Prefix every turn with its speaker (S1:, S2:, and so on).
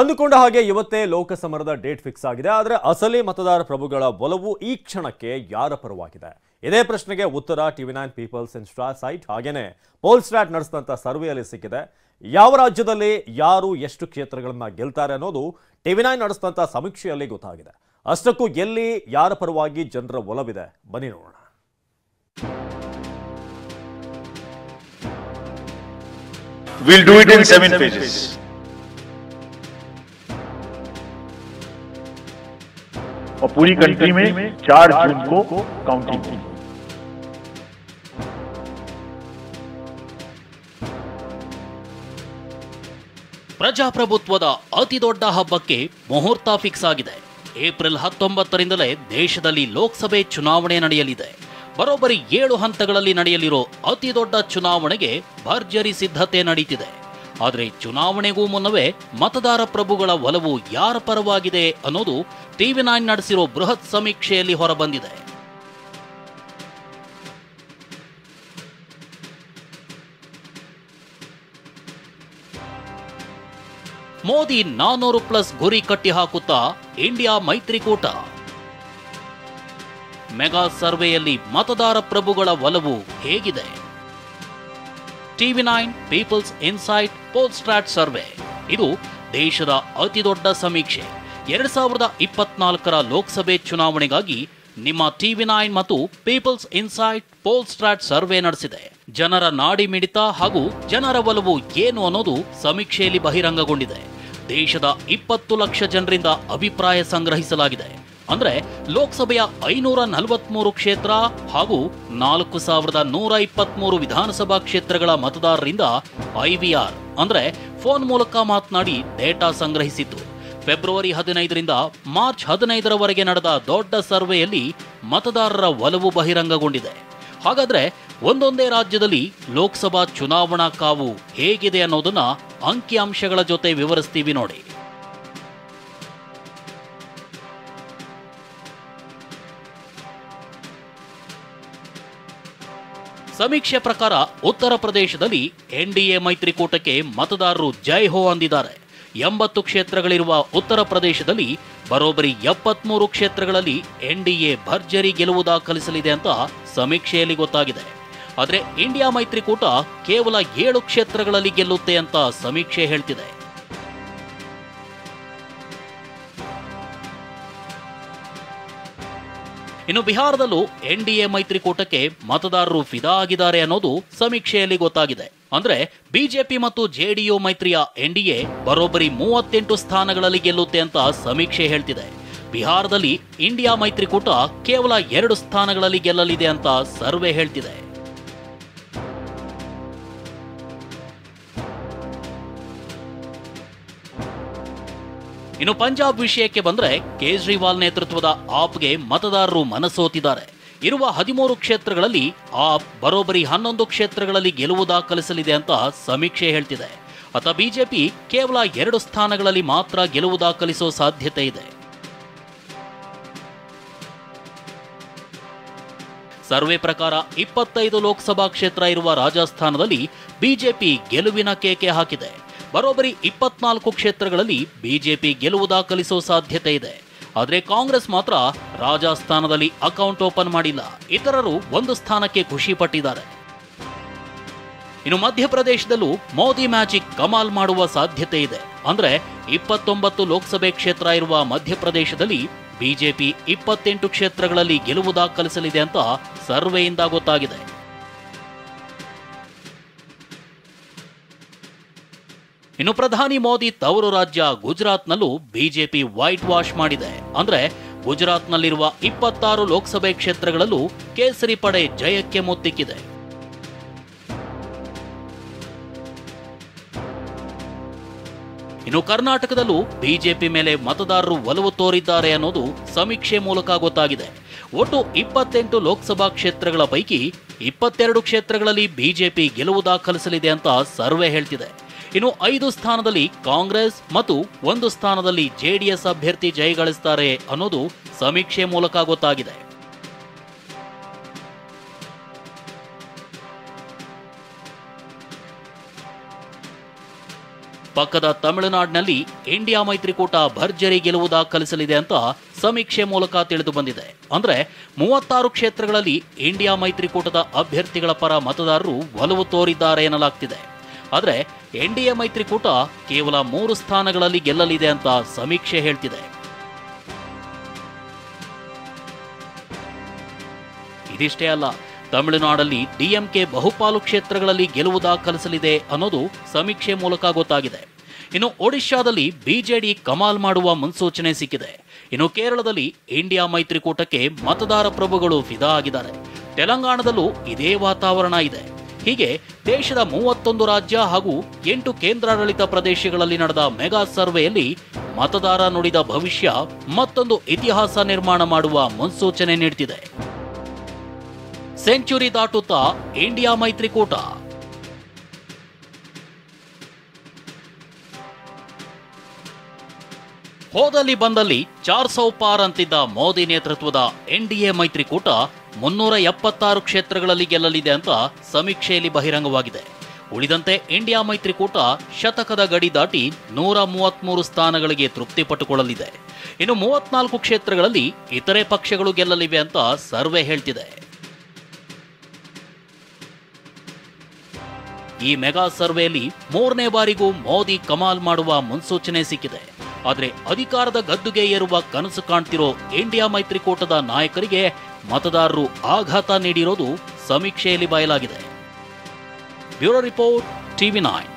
S1: ಅಂದುಕೊಂಡ ಹಾಗೆ ಇವತ್ತೇ ಲೋಕಸಮರದ ಡೇಟ್ ಫಿಕ್ಸ್ ಆಗಿದೆ. ಆದರೆ ಅಸಲಿ ಮತದಾರ ಪ್ರಭುಗಳ ಒಲವು ಈ ಕ್ಷಣಕ್ಕೆ ಯಾರ ಪರವಾಗಿದೆ? ಇದೇ ಪ್ರಶ್ನೆಗೆ ಉತ್ತರ TV9 ಪೀಪಲ್ಸ್ ಇನ್ಸ್ಟಾ ಸೈಟ್ ಹಾಗೇನೆ ಪೋಲ್ಸ್ಟಾಟ್ ನಡೆಸಿದಂಥ ಸರ್ವೆಯಲ್ಲಿ ಸಿಕ್ಕಿದೆ. ಯಾವ ರಾಜ್ಯದಲ್ಲಿ ಯಾರು ಎಷ್ಟು ಕ್ಷೇತ್ರಗಳನ್ನ ಗೆಲ್ತಾರೆ ಅನ್ನೋದು TV9 ನಡೆಸಿದಂಥ ಸಮೀಕ್ಷೆಯಲ್ಲಿ ಗೊತ್ತಾಗಿದೆ. ಅಷ್ಟಕ್ಕೂ ಎಲ್ಲಿ ಯಾರ ಪರವಾಗಿ ಜನರ ಒಲವಿದೆ ಬನ್ನಿ ನೋಡೋಣ.
S2: We'll do it in 7 phases. और पूरी कंट्री में 4 जून को काउंटिंग की.
S3: ಪ್ರಜಾಪ್ರಭುತ್ವದ ಅತಿ ದೊಡ್ಡ ಹಬ್ಬಕ್ಕೆ ಮುಹೂರ್ತ ಫಿಕ್ಸ್ ಆಗಿದೆ. ಏಪ್ರಿಲ್ 19ರಿಂದಲೇ ದೇಶದಲ್ಲಿ ಲೋಕಸಭೆ ಚುನಾವಣೆ ನಡೆಯಲಿದೆ. ಬರೋಬ್ಬರಿ 7 ಹಂತಗಳಲ್ಲಿ ನಡೆಯಲಿರೋ ಅತಿ ದೊಡ್ಡ ಚುನಾವಣೆಗೆ ಭರ್ಜರಿ ಸಿದ್ಧತೆ ನಡೀತಿದೆ. ಆದರೆ ಚುನಾವಣೆಗೂ ಮುನ್ನವೇ ಮತದಾರ ಪ್ರಭುಗಳ ಒಲವು ಯಾರ ಪರವಾಗಿದೆ ಅನ್ನೋದು TV9 ನಡೆಸಿರೋ ಬೃಹತ್ ಸಮೀಕ್ಷೆಯಲ್ಲಿ ಹೊರಬಂದಿದೆ. ಮೋದಿ 400+ ಗುರಿ ಕಟ್ಟಿ ಹಾಕುತ್ತಾ ಇಂಡಿಯಾ ಮೈತ್ರಿಕೂಟ. ಮೆಗಾ ಸರ್ವೆಯಲ್ಲಿ ಮತದಾರ ಪ್ರಭುಗಳ ಒಲವು ಹೇಗಿದೆ? TV9 people's insight ಪೋಲ್ಸ್ಟಾಟ್ survey. ಇದು ದೇಶದ ಅತಿ ದೊಡ್ಡ ಸಮೀಕ್ಷೆ. 2024ರ ಲೋಕಸಭೆ ಚುನಾವಣೆಗಾಗಿ ನಿಮ್ಮ TV9 ಮತ್ತು ಪೀಪಲ್ಸ್ ಇನ್ಸೈಟ್ ಪೋಲ್ಸ್ಟಾಟ್ ಸರ್ವೆ ನಡೆಸಿದೆ. ಜನರ ನಾಡಿ ಮಿಡಿತ ಹಾಗೂ ಜನರ ಒಲವು ಏನು ಅನ್ನೋದು ಸಮೀಕ್ಷೆಯಲ್ಲಿ ಬಹಿರಂಗಗೊಂಡಿದೆ. ದೇಶದ 20 ಲಕ್ಷ ಜನರಿಂದ ಅಭಿಪ್ರಾಯ ಸಂಗ್ರಹಿಸಲಾಗಿದೆ. ಅಂದ್ರೆ ಲೋಕಸಭೆಯ 543 ಕ್ಷೇತ್ರ ಹಾಗೂ 4123 ವಿಧಾನಸಭಾ ಕ್ಷೇತ್ರಗಳ ಮತದಾರರಿಂದ IVR ಅಂದ್ರೆ ಫೋನ್ ಮೂಲಕ ಮಾತನಾಡಿ ಡೇಟಾ ಸಂಗ್ರಹಿಸಿತ್ತು. ಫೆಬ್ರವರಿ 15ರಿಂದ ಮಾರ್ಚ್ 15ರವರೆಗೆ ನಡೆದ ದೊಡ್ಡ ಸರ್ವೆಯಲ್ಲಿ ಮತದಾರರ ಒಲವು ಬಹಿರಂಗಗೊಂಡಿದೆ. ಹಾಗಾದ್ರೆ ಒಂದೊಂದೇ ರಾಜ್ಯದಲ್ಲಿ ಲೋಕಸಭಾ ಚುನಾವಣಾ ಕಾವು ಹೇಗಿದೆ ಅನ್ನೋದನ್ನ ಅಂಕಿಅಂಶಗಳ ಜೊತೆ ವಿವರಿಸ್ತೀವಿ ನೋಡಿ. ಸಮೀಕ್ಷೆ ಪ್ರಕಾರ ಉತ್ತರ ಪ್ರದೇಶದಲ್ಲಿ NDA ಮೈತ್ರಿಕೂಟಕ್ಕೆ ಮತದಾರರು ಜೈ ಹೋ ಅಂದಿದ್ದಾರೆ. 80 ಕ್ಷೇತ್ರಗಳಿರುವ ಉತ್ತರ ಪ್ರದೇಶದಲ್ಲಿ ಬರೋಬ್ಬರಿ 73 ಕ್ಷೇತ್ರಗಳಲ್ಲಿ NDA ಭರ್ಜರಿ ಗೆಲುವು ದಾಖಲಿಸಲಿದೆ ಅಂತ ಸಮೀಕ್ಷೆಯಲ್ಲಿ ಗೊತ್ತಾಗಿದೆ. ಆದರೆ ಇಂಡಿಯಾ ಮೈತ್ರಿಕೂಟ ಕೇವಲ 7 ಕ್ಷೇತ್ರಗಳಲ್ಲಿ ಗೆಲ್ಲುತ್ತೆ ಅಂತ ಸಮೀಕ್ಷೆ ಹೇಳ್ತಿದೆ. ಇನ್ನು ಬಿಹಾರದಲ್ಲೂ NDA ಮೈತ್ರಿಕೂಟಕ್ಕೆ ಮತದಾರರು ಫಿದಾ ಆಗಿದ್ದಾರೆ ಅನ್ನೋದು ಸಮೀಕ್ಷೆಯಲ್ಲಿ ಗೊತ್ತಾಗಿದೆ. ಅಂದ್ರೆ ಬಿಜೆಪಿ ಮತ್ತು JDU ಮೈತ್ರಿಯ NDA ಬರೋಬ್ಬರಿ 38 ಸ್ಥಾನಗಳಲ್ಲಿ ಗೆಲ್ಲುತ್ತೆ ಅಂತ ಸಮೀಕ್ಷೆ ಹೇಳ್ತಿದೆ. ಬಿಹಾರದಲ್ಲಿ ಇಂಡಿಯಾ ಮೈತ್ರಿಕೂಟ ಕೇವಲ 2 ಸ್ಥಾನಗಳಲ್ಲಿ ಗೆಲ್ಲಲಿದೆ ಅಂತ ಸರ್ವೆ ಹೇಳ್ತಿದೆ. ಇನ್ನು ಪಂಜಾಬ್ ವಿಷಯಕ್ಕೆ ಬಂದ್ರೆ ಕೇಜ್ರಿವಾಲ್ ನೇತೃತ್ವದ ಆಪ್ಗೆ ಮತದಾರರು ಮನಸೋತಿದ್ದಾರೆ. ಇರುವ 13 ಕ್ಷೇತ್ರಗಳಲ್ಲಿ ಆಪ್ ಬರೋಬ್ಬರಿ 11 ಕ್ಷೇತ್ರಗಳಲ್ಲಿ ಗೆಲುವು ದಾಖಲಿಸಲಿದೆ ಅಂತ ಸಮೀಕ್ಷೆ ಹೇಳ್ತಿದೆ. ಅತ ಬಿಜೆಪಿ ಕೇವಲ 2 ಸ್ಥಾನಗಳಲ್ಲಿ ಮಾತ್ರ ಗೆಲುವು ದಾಖಲಿಸೋ ಸಾಧ್ಯತೆ ಇದೆ. ಸರ್ವೆ ಪ್ರಕಾರ 25 ಲೋಕಸಭಾ ಕ್ಷೇತ್ರ ಇರುವ ರಾಜಸ್ಥಾನದಲ್ಲಿ ಬಿಜೆಪಿ ಗೆಲುವಿನ ಕೇಕೆ ಹಾಕಿದೆ. ಬರೋಬ್ಬರಿ 24 ಕ್ಷೇತ್ರಗಳಲ್ಲಿ ಬಿಜೆಪಿ ಗೆಲುವು ದಾಖಲಿಸೋ ಸಾಧ್ಯತೆ ಇದೆ. ಆದರೆ ಕಾಂಗ್ರೆಸ್ ಮಾತ್ರ ರಾಜಸ್ಥಾನದಲ್ಲಿ ಅಕೌಂಟ್ ಓಪನ್ ಮಾಡಿಲ್ಲ. ಇತರರು 1 ಸ್ಥಾನಕ್ಕೆ ಖುಷಿ ಪಟ್ಟಿದ್ದಾರೆ. ಇನ್ನು ಮಧ್ಯಪ್ರದೇಶದಲ್ಲೂ ಮೋದಿ ಮ್ಯಾಜಿಕ್ ಕಮಾಲ್ ಮಾಡುವ ಸಾಧ್ಯತೆ ಇದೆ. ಅಂದ್ರೆ 29 ಲೋಕಸಭೆ ಕ್ಷೇತ್ರ ಇರುವ ಮಧ್ಯಪ್ರದೇಶದಲ್ಲಿ ಬಿಜೆಪಿ 28 ಕ್ಷೇತ್ರಗಳಲ್ಲಿ ಗೆಲುವು ದಾಖಲಿಸಲಿದೆ ಅಂತ ಸರ್ವೆಯಿಂದ ಗೊತ್ತಾಗಿದೆ. ಇನ್ನು ಪ್ರಧಾನಿ ಮೋದಿ ತವರು ರಾಜ್ಯ ಗುಜರಾತ್ನಲ್ಲೂ ಬಿಜೆಪಿ ವೈಟ್ ವಾಶ್ ಮಾಡಿದೆ. ಅಂದ್ರೆ ಗುಜರಾತ್ನಲ್ಲಿರುವ 26 ಲೋಕಸಭೆ ಕ್ಷೇತ್ರಗಳಲ್ಲೂ ಕೇಸರಿ ಪಡೆ ಜಯಕ್ಕೆ ಮುತ್ತಿಕ್ಕಿದೆ. ಇನ್ನು ಕರ್ನಾಟಕದಲ್ಲೂ ಬಿಜೆಪಿ ಮೇಲೆ ಮತದಾರರು ಒಲವು ತೋರಿದ್ದಾರೆ ಅನ್ನೋದು ಸಮೀಕ್ಷೆ ಮೂಲಕ ಗೊತ್ತಾಗಿದೆ. ಒಟ್ಟು 28 ಲೋಕಸಭಾ ಕ್ಷೇತ್ರಗಳ ಪೈಕಿ 22 ಕ್ಷೇತ್ರಗಳಲ್ಲಿ ಬಿಜೆಪಿ ಗೆಲುವು ದಾಖಲಿಸಲಿದೆ ಅಂತ ಸರ್ವೆ ಹೇಳ್ತಿದೆ. ಇನ್ನು 5 ಸ್ಥಾನದಲ್ಲಿ ಕಾಂಗ್ರೆಸ್ ಮತ್ತು 1 ಸ್ಥಾನದಲ್ಲಿ JDS ಅಭ್ಯರ್ಥಿ ಜಯಗಳಿಸುತ್ತಾರೆ ಅನ್ನೋದು ಸಮೀಕ್ಷೆ ಮೂಲಕ ಗೊತ್ತಾಗಿದೆ. ಪಕ್ಕದ ತಮಿಳುನಾಡಿನಲ್ಲಿ ಇಂಡಿಯಾ ಮೈತ್ರಿಕೂಟ ಭರ್ಜರಿ ಗೆಲುವು ದಾಖಲಿಸಲಿದೆ ಅಂತ ಸಮೀಕ್ಷೆ ಮೂಲಕ ತಿಳಿದು ಬಂದಿದೆ. ಅಂದ್ರೆ 36 ಕ್ಷೇತ್ರಗಳಲ್ಲಿ ಇಂಡಿಯಾ ಮೈತ್ರಿಕೂಟದ ಅಭ್ಯರ್ಥಿಗಳ ಪರ ಮತದಾರರು ಒಲವು ತೋರಿದ್ದಾರೆ ಎನ್ನಲಾಗ್ತಿದೆ. ಆದರೆ ಎನ್ಡಿಎ ಮೈತ್ರಿಕೂಟ ಕೇವಲ 3 ಸ್ಥಾನಗಳಲ್ಲಿ ಗೆಲ್ಲಲಿದೆ ಅಂತ ಸಮೀಕ್ಷೆ ಹೇಳ್ತಿದೆ. ಇದಿಷ್ಟೇ ಅಲ್ಲ, ತಮಿಳುನಾಡಲ್ಲಿ ಡಿಎಂಕೆ ಬಹುಪಾಲು ಕ್ಷೇತ್ರಗಳಲ್ಲಿ ಗೆಲುವು ದಾಖಲಿಸಲಿದೆ ಅನ್ನೋದು ಸಮೀಕ್ಷೆ ಮೂಲಕ ಗೊತ್ತಾಗಿದೆ. ಇನ್ನು ಒಡಿಶಾದಲ್ಲಿ ಬಿಜೆಡಿ ಕಮಾಲ್ ಮಾಡುವ ಮುನ್ಸೂಚನೆ ಸಿಕ್ಕಿದೆ. ಇನ್ನು ಕೇರಳದಲ್ಲಿ ಇಂಡಿಯಾ ಮೈತ್ರಿಕೂಟಕ್ಕೆ ಮತದಾರ ಪ್ರಭುಗಳು ಫಿದಾ ಆಗಿದ್ದಾರೆ. ತೆಲಂಗಾಣದಲ್ಲೂ ಇದೇ ವಾತಾವರಣ ಇದೆ. ಹೀಗೆ ದೇಶದ 31 ರಾಜ್ಯ ಹಾಗೂ 8 ಕೇಂದ್ರಾಡಳಿತ ಪ್ರದೇಶಗಳಲ್ಲಿ ನಡೆದ ಮೆಗಾ ಸರ್ವೆಯಲ್ಲಿ ಮತದಾರ ನುಡಿದ ಭವಿಷ್ಯ ಮತ್ತೊಂದು ಇತಿಹಾಸ ನಿರ್ಮಾಣ ಮಾಡುವ ಮುನ್ಸೂಚನೆ ನೀಡುತ್ತಿದೆ. ಸೆಂಚುರಿ ದಾಟುತ್ತಾ ಇಂಡಿಯಾ ಮೈತ್ರಿಕೂಟ. ಹೋದಲ್ಲಿ ಬಂದಲ್ಲಿ 400 ಪಾರ್ ಅಂತಿದ್ದ ಮೋದಿ ನೇತೃತ್ವದ ಎನ್ಡಿಎ ಮೈತ್ರಿಕೂಟ 376 ಕ್ಷೇತ್ರಗಳಲ್ಲಿ ಗೆಲ್ಲಲಿದೆ ಅಂತ ಸಮೀಕ್ಷೆಯಲ್ಲಿ ಬಹಿರಂಗವಾಗಿದೆ. ಉಳಿದಂತೆ ಇಂಡಿಯಾ ಮೈತ್ರಿಕೂಟ ಶತಕದ ಗಡಿ ದಾಟಿ 133 ಸ್ಥಾನಗಳಿಗೆ ತೃಪ್ತಿಪಟ್ಟುಕೊಳ್ಳಲಿದೆ. ಇನ್ನು 34 ಕ್ಷೇತ್ರಗಳಲ್ಲಿ ಇತರೆ ಪಕ್ಷಗಳು ಗೆಲ್ಲಲಿವೆ ಅಂತ ಸರ್ವೆ ಹೇಳ್ತಿದೆ. ಈ ಮೆಗಾ ಸರ್ವೆಯಲ್ಲಿ 3ನೇ ಬಾರಿಗೂ ಮೋದಿ ಕಮಾಲ್ ಮಾಡುವ ಮುನ್ಸೂಚನೆ ಸಿಕ್ಕಿದೆ. ಆದರೆ ಅಧಿಕಾರದ ಗದ್ದುಗೆ ಏರುವ ಕನಸು ಕಾಣ್ತಿರೋ ಇಂಡಿಯಾ ಮೈತ್ರಿಕೂಟದ ನಾಯಕರಿಗೆ ಮತದಾರರು ಆಘಾತ ನೀಡಿರೋದು ಸಮೀಕ್ಷೆಯಲ್ಲಿ ಬಯಲಾಗಿದೆ. Bureau report, TV9.